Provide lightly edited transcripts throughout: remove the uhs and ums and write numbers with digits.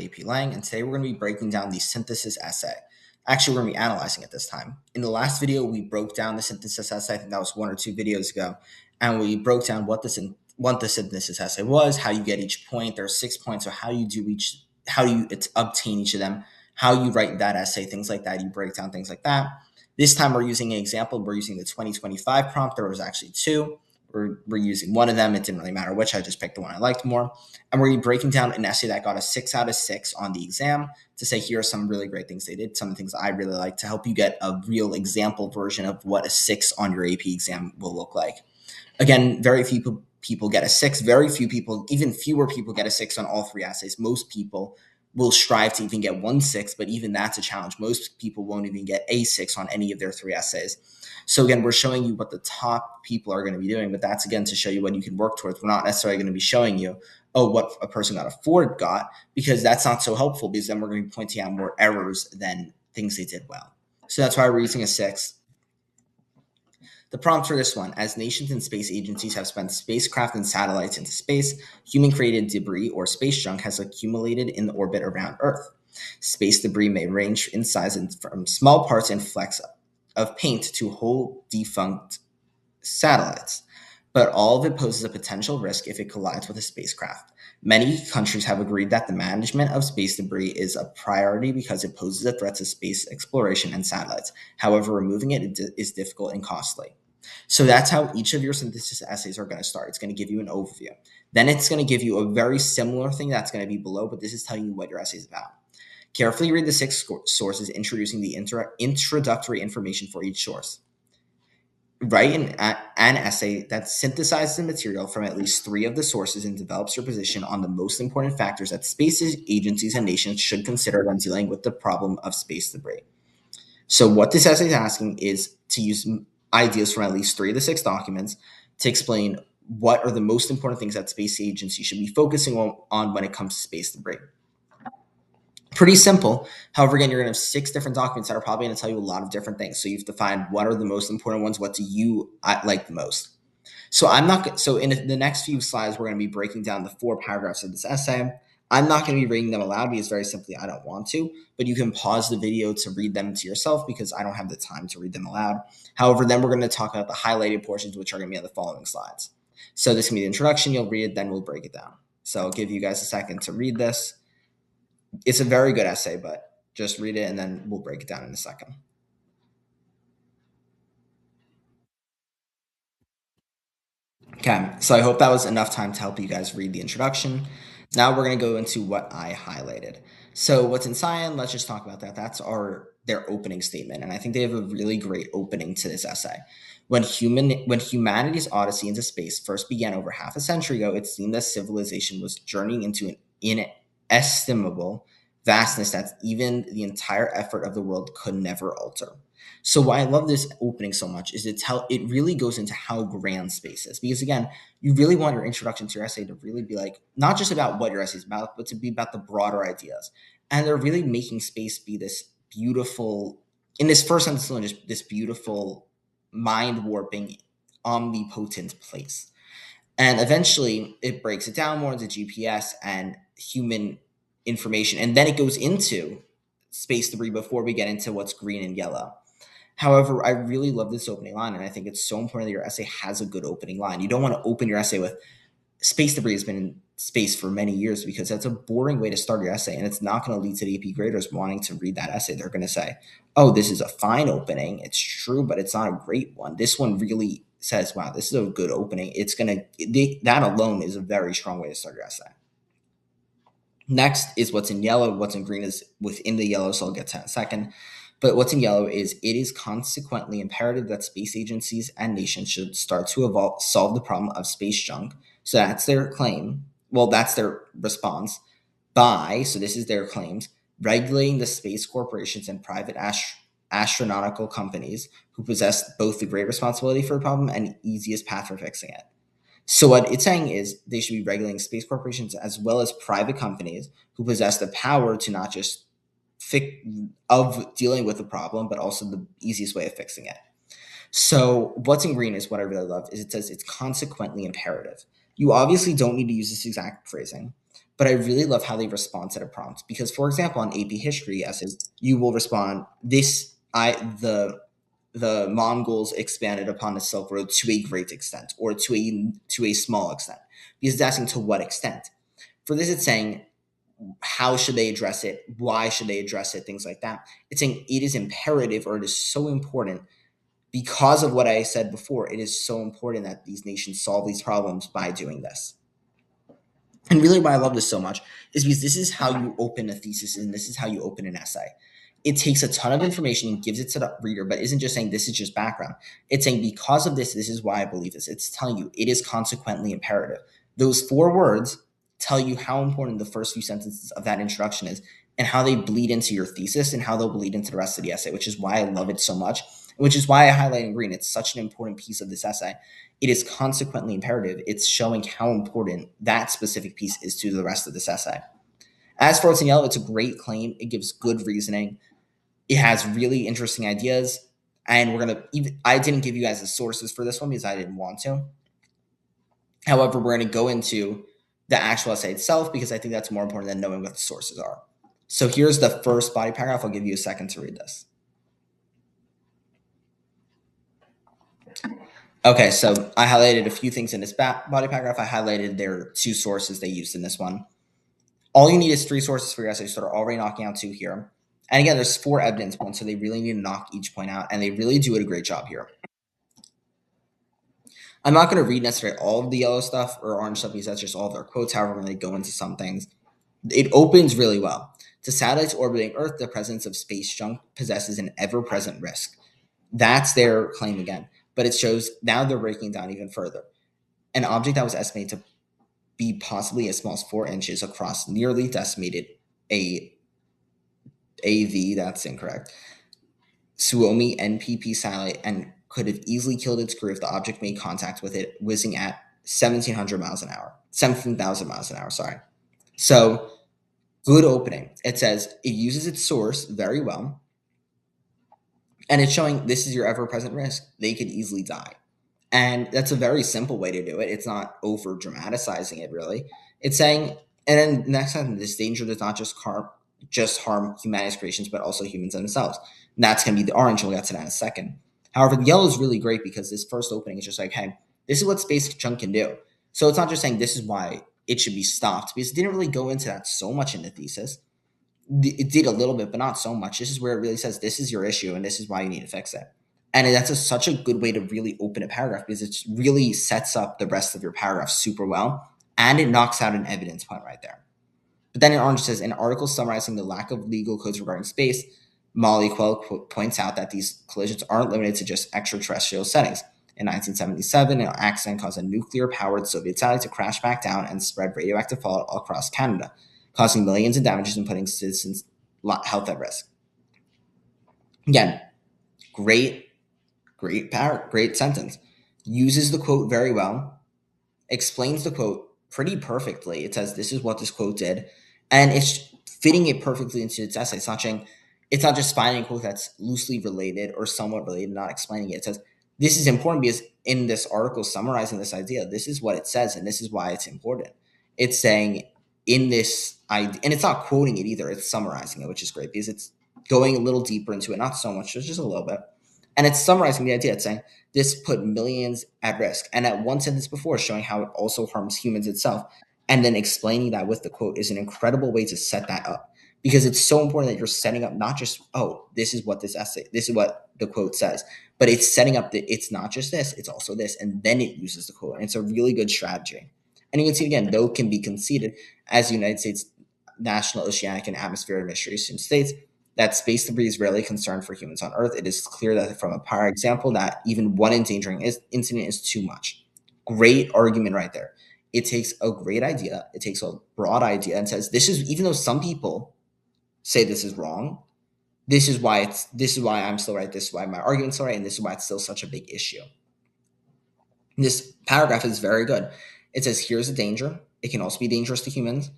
AP Lang, and today we're going to be breaking down the synthesis essay. Actually, we're going to be analyzing it this time. In the last video, we broke down the synthesis essay. I think that was 1 or 2 videos ago, and we broke down what the synthesis essay was, how you get each point. There are 6 points, so how you obtain each of them, how you write that essay, things like that. You break down things like that. This time, we're using an example. We're using the 2025 prompt. There was actually 2. We're using one of them. It didn't really matter which. I just picked the one I liked more. And we're going to be breaking down an essay that got a 6 out of 6 on the exam to say here are some really great things they did, some of the things I really like to help you get a real example version of what a 6 on your AP exam will look like. Again, very few people get a 6. Very few people, even fewer people get a 6 on all 3 essays. Most people will strive to even get 1 6, but even that's a challenge. Most people won't even get a 6 on any of their 3 essays. So again, we're showing you what the top people are going to be doing, but that's again to show you what you can work towards. We're not necessarily going to be showing you, what a person got a 4 got, because that's not so helpful, because then we're going to be pointing out more errors than things they did well. So that's why we're using a 6. The prompt for this one: as nations and space agencies have spent spacecraft and satellites into space, human-created debris or space junk has accumulated in the orbit around Earth. Space debris may range in size from small parts and flecks of paint to whole defunct satellites, but all of it poses a potential risk if it collides with a spacecraft. Many countries have agreed that the management of space debris is a priority because it poses a threat to space exploration and satellites. However, removing it is difficult and costly. So that's how each of your synthesis essays are going to start. It's going to give you an overview. Then it's going to give you a very similar thing that's going to be below, but this is telling you what your essay is about. Carefully read the 6 sources, introducing the introductory information for each source. Write an essay that synthesizes the material from at least 3 of the sources and develops your position on the most important factors that space agencies and nations should consider when dealing with the problem of space debris. So what this essay is asking is to use ideas from at least 3 of the 6 documents to explain what are the most important things that space agencies should be focusing on when it comes to space debris. Pretty simple. However, again, you're going to have 6 different documents that are probably going to tell you a lot of different things. So you have to find what are the most important ones. What do you like the most? So in the next few slides, we're going to be breaking down the 4 paragraphs of this essay. I'm not going to be reading them aloud because very simply I don't want to, but you can pause the video to read them to yourself because I don't have the time to read them aloud. However, then we're going to talk about the highlighted portions, which are going to be on the following slides. So this is going to be the introduction. You'll read it, then we'll break it down. So I'll give you guys a second to read this. It's a very good essay, but just read it and then we'll break it down in a second. Okay, so I hope that was enough time to help you guys read the introduction. Now we're going to go into what I highlighted. So what's in cyan, let's just talk about that. That's their opening statement, and I think they have a really great opening to this essay. When humanity's odyssey into space first began over half a century ago, it seemed that civilization was journeying into an inestimable vastness that even the entire effort of the world could never alter. So why I love this opening so much is it really goes into how grand space is. Because again, you really want your introduction to your essay to really be like, not just about what your essay is about, but to be about the broader ideas. And they're really making space be this beautiful, in this first sentence alone, just this beautiful, mind-warping, omnipotent place. And eventually it breaks it down more into GPS and human information. And then it goes into space debris before we get into what's green and yellow. However, I really love this opening line, and I think it's so important that your essay has a good opening line. You don't want to open your essay with space debris has been in space for many years, because that's a boring way to start your essay, and it's not going to lead to the AP graders wanting to read that essay. They're going to say, oh, this is a fine opening. It's true, but it's not a great one. This one really says, wow, this is a good opening. That alone is a very strong way to start your essay. Next is what's in yellow. What's in green is within the yellow, so I'll get to that in a second. But what's in yellow is it is consequently imperative that space agencies and nations should start to solve the problem of space junk. So that's their claim. Well, that's their response so this is their claims, regulating the space corporations and private astronautical companies who possess both the great responsibility for a problem and the easiest path for fixing it. So what it's saying is they should be regulating space corporations as well as private companies who possess the power to not just of dealing with the problem, but also the easiest way of fixing it. So what's in green is what I really love, is it says it's consequently imperative. You obviously don't need to use this exact phrasing, but I really love how they respond to the prompts because, for example, on AP history essays, you will respond the Mongols expanded upon the Silk Road to a great extent or to a small extent because it's asking to what extent. For this, it's saying how should they address it, why should they address it, things like that. It's saying it is imperative or it is so important because of what I said before. It is so important that these nations solve these problems by doing this. And really, why I love this so much is because this is how you open a thesis and this is how you open an essay. It takes a ton of information and gives it to the reader, but isn't just saying this is just background. It's saying because of this, this is why I believe this. It's telling you it is consequently imperative. Those 4 words tell you how important the first few sentences of that introduction is and how they bleed into your thesis and how they'll bleed into the rest of the essay, which is why I love it so much, which is why I highlight in green. It's such an important piece of this essay. It is consequently imperative. It's showing how important that specific piece is to the rest of this essay. As for what's in yellow, it's a great claim. It gives good reasoning. It has really interesting ideas. And I didn't give you guys the sources for this one because I didn't want to. However, we're going to go into the actual essay itself because I think that's more important than knowing what the sources are. So here's the first body paragraph. I'll give you a second to read this. Okay, so I highlighted a few things in this body paragraph. I highlighted their 2 sources they used in this one. All you need is 3 sources for your essay, so they're already knocking out 2 here. And again, there's 4 evidence points, so they really need to knock each point out, and they really do a great job here. I'm not going to read necessarily all of the yellow stuff or orange stuff because that's just all their quotes. However, when they go into some things, it opens really well. To satellites orbiting Earth, the presence of space junk possesses an ever-present risk. That's their claim again. But it shows now they're breaking down even further. An object that was estimated to be possibly as small as 4 inches across nearly decimated AV, that's incorrect, Suomi NPP satellite and could have easily killed its crew if the object made contact with it, whizzing at 1,700 miles an hour. 17,000 miles an hour, sorry. So, good opening. It says it uses its source very well. And it's showing this is your ever-present risk. They could easily die. And that's a very simple way to do it. It's not over dramatizing it, really. It's saying, and then next sentence, this danger does not just harm humanity's creations, but also humans themselves. And that's going to be the orange. We'll get to that in a second. However, the yellow is really great because this first opening is just like, hey, this is what space junk can do. So it's not just saying this is why it should be stopped because it didn't really go into that so much in the thesis. It did a little bit, but not so much. This is where it really says this is your issue and this is why you need to fix it. And that's such a good way to really open a paragraph because it really sets up the rest of your paragraph super well. And it knocks out an evidence point right there. But then in orange it says, an article summarizing the lack of legal codes regarding space, Molly Quell points out that these collisions aren't limited to just extraterrestrial settings. In 1977, an accident caused a nuclear-powered Soviet satellite to crash back down and spread radioactive fallout across Canada, causing millions in damages and putting citizens' health at risk. Again, great sentence. Uses the quote very well, explains the quote pretty perfectly. It says this is what this quote did, and it's fitting it perfectly into its essay. It's not just finding a quote that's loosely related or somewhat related, not explaining it. It says this is important because in this article summarizing this idea, this is what it says, and this is why it's important. It's saying in this idea, and it's not quoting it either. It's summarizing it, which is great because it's going a little deeper into it, not so much, just a little bit. And it's summarizing the idea. It's saying this put millions at risk. And at one sentence before, showing how it also harms humans itself. And then explaining that with the quote is an incredible way to set that up. Because it's so important that you're setting up not just, oh, this is what this is what the quote says. But it's setting up that it's not just this, it's also this. And then it uses the quote. And it's a really good strategy. And you can see again, though can be conceded as the United States National Oceanic and Atmospheric Administration states, that space debris is rarely a concern for humans on Earth. It is clear that from a prior example that even one endangering incident is too much. Great argument right there. It takes a great idea. It takes a broad idea and says this is, even though some people say this is wrong, this is why I'm still right. This is why my argument's still right, and this is why it's still such a big issue. This paragraph is very good. It says here's a danger. It can also be dangerous to humans.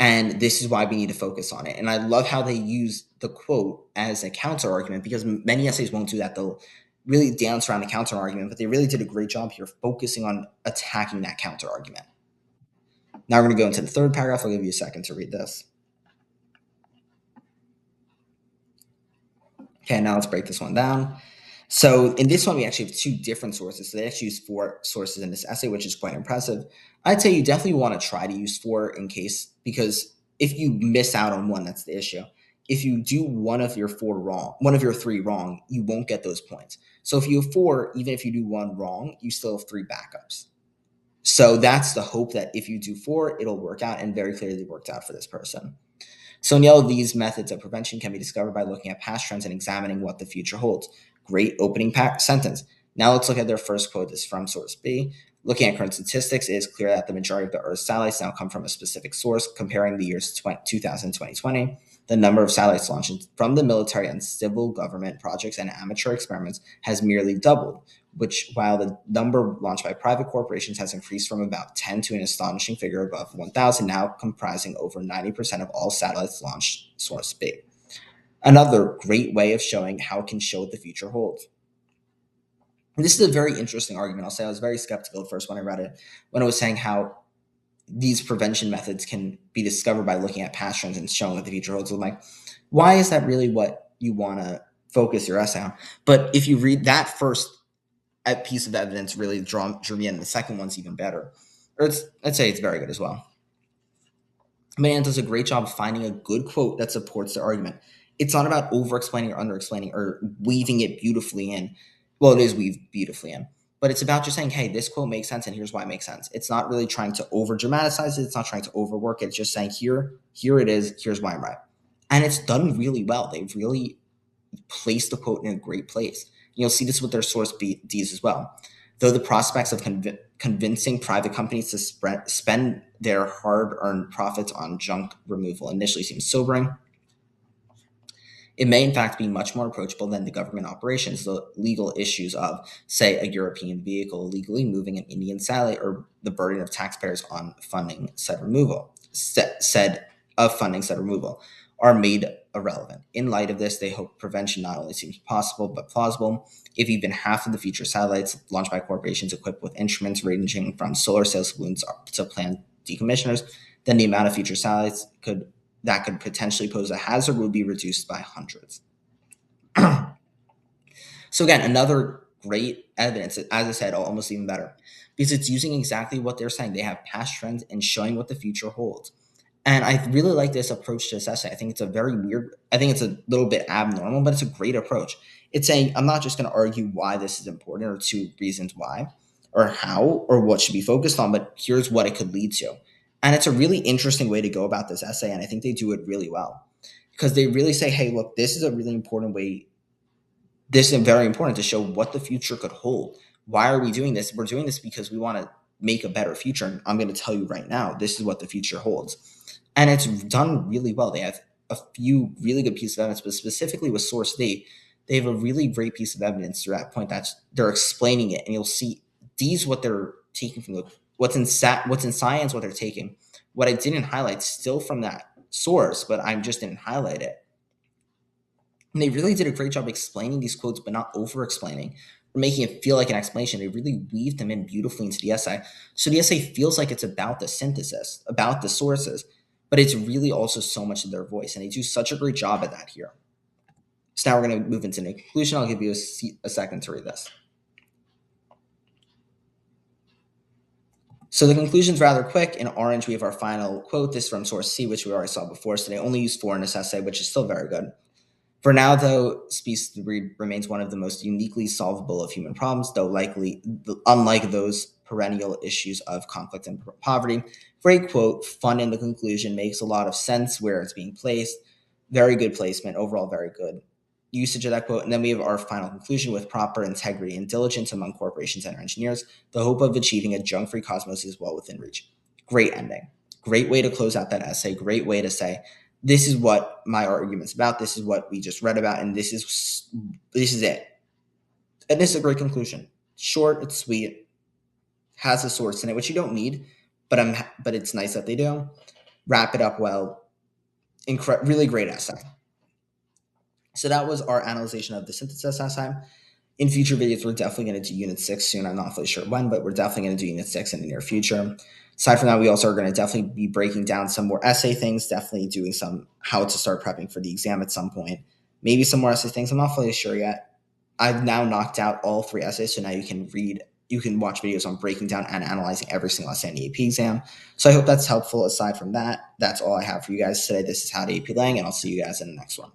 And this is why we need to focus on it. And I love how they use the quote as a counter argument because many essays won't do that. They'll really dance around the counter argument, but they really did a great job here focusing on attacking that counter argument. Now we're going to go into the third paragraph. I'll give you a second to read this. Okay, now let's break this one down. So in this one, we actually have two different sources. So they actually use 4 sources in this essay, which is quite impressive. I'd say you definitely want to try to use 4 in case, because if you miss out on one, that's the issue. If you do one of your 3 wrong, you won't get those points. So if you have 4, even if you do one wrong, you still have 3 backups. So that's the hope that if you do 4, it'll work out, and very clearly worked out for this person. So in yellow, these methods of prevention can be discovered by looking at past trends and examining what the future holds. Great opening sentence. Now let's look at their first quote. This is from source B. Looking at current statistics, it is clear that the majority of the Earth's satellites now come from a specific source. Comparing the years 2000 and 2020, the number of satellites launched from the military and civil government projects and amateur experiments has merely doubled, which, while the number launched by private corporations has increased from about 10 to an astonishing figure above 1,000, now comprising over 90% of all satellites launched, source B. Another great way of showing how it can show what the future holds. And this is a very interesting argument. I'll say I was very skeptical at first when I read it, when it was saying how these prevention methods can be discovered by looking at past trends and showing what the future holds. I'm like, why is that really what you want to focus your essay on? But if you read that first piece of evidence, really drew me in. The second one's even better. Or I'd say it's very good as well. Man does a great job of finding a good quote that supports the argument. It's not about over-explaining or under-explaining or weaving it beautifully in. Well, it is weaved beautifully in. But it's about just saying, hey, this quote makes sense and here's why it makes sense. It's not really trying to over-dramatize it. It's not trying to overwork it. It's just saying, here it is. Here's why I'm right. And it's done really well. They've really placed the quote in a great place. You'll see this with their source Ds as well. Though the prospects of convincing private companies to spend their hard-earned profits on junk removal initially seems sobering, it may in fact be much more approachable than the government operations, the legal issues of, say, a European vehicle illegally moving an Indian satellite, or the burden of taxpayers on funding said removal, are made irrelevant. In light of this, they hope prevention not only seems possible, but plausible. If even half of the future satellites launched by corporations equipped with instruments ranging from solar sail balloons to planned decommissioners, then the amount of future satellites that could potentially pose a hazard would be reduced by hundreds. So again, another great evidence, as I said, almost even better, because it's using exactly what they're saying. They have past trends and showing what the future holds. And I really like this approach to this essay. I think it's a little bit abnormal, but it's a great approach. It's saying, I'm not just going to argue why this is important or 2 reasons why or how or what should be focused on, but here's what it could lead to. And it's a really interesting way to go about this essay, and I think they do it really well because they really say, hey, look, this is a really important way. This is very important to show what the future could hold. Why are we doing this? We're doing this because we want to make a better future. And I'm going to tell you right now, this is what the future holds. And it's done really well. They have a few really good pieces of evidence, but specifically with source D, they have a really great piece of evidence to that point that they're explaining it. And you'll see these what they're taking from what's in science, what they're taking. What I didn't highlight still from that source, but I just didn't highlight it. And they really did a great job explaining these quotes, but not over-explaining or making it feel like an explanation. They really weaved them in beautifully into the essay. So the essay feels like it's about the synthesis, about the sources, but it's really also so much of their voice. And they do such a great job at that here. So now we're going to move into the conclusion. I'll give you a second to read this. So the conclusion's rather quick. In orange, we have our final quote. This is from source C, which we already saw before. So they only use 4 in this essay, which is still very good. For now, though, species debris remains one of the most uniquely solvable of human problems, though unlike those perennial issues of conflict and poverty. Great quote, fun in the conclusion, makes a lot of sense where it's being placed. Very good placement, overall very good usage of that quote. And then we have our final conclusion: with proper integrity and diligence among corporations and engineers, the hope of achieving a junk-free cosmos is well within reach. Great ending. Great way to close out that essay. Great way to say, this is what my argument's about. This is what we just read about, and this is it. And this is a great conclusion. Short, it's sweet, has a source in it, which you don't need, but it's nice that they do. Wrap it up well. Really great essay. So that was our analysis of the synthesis essay. In future videos, we're definitely going to do Unit 6 soon. I'm not fully sure when, but we're definitely going to do Unit 6 in the near future. Aside from that, we also are going to definitely be breaking down some more essay things, definitely doing some how to start prepping for the exam at some point. Maybe some more essay things. I'm not fully sure yet. I've now knocked out all 3 essays, so now you can watch videos on breaking down and analyzing every single essay in the AP exam. So I hope that's helpful. Aside from that, that's all I have for you guys today. This is Howdy AP Lang, and I'll see you guys in the next one.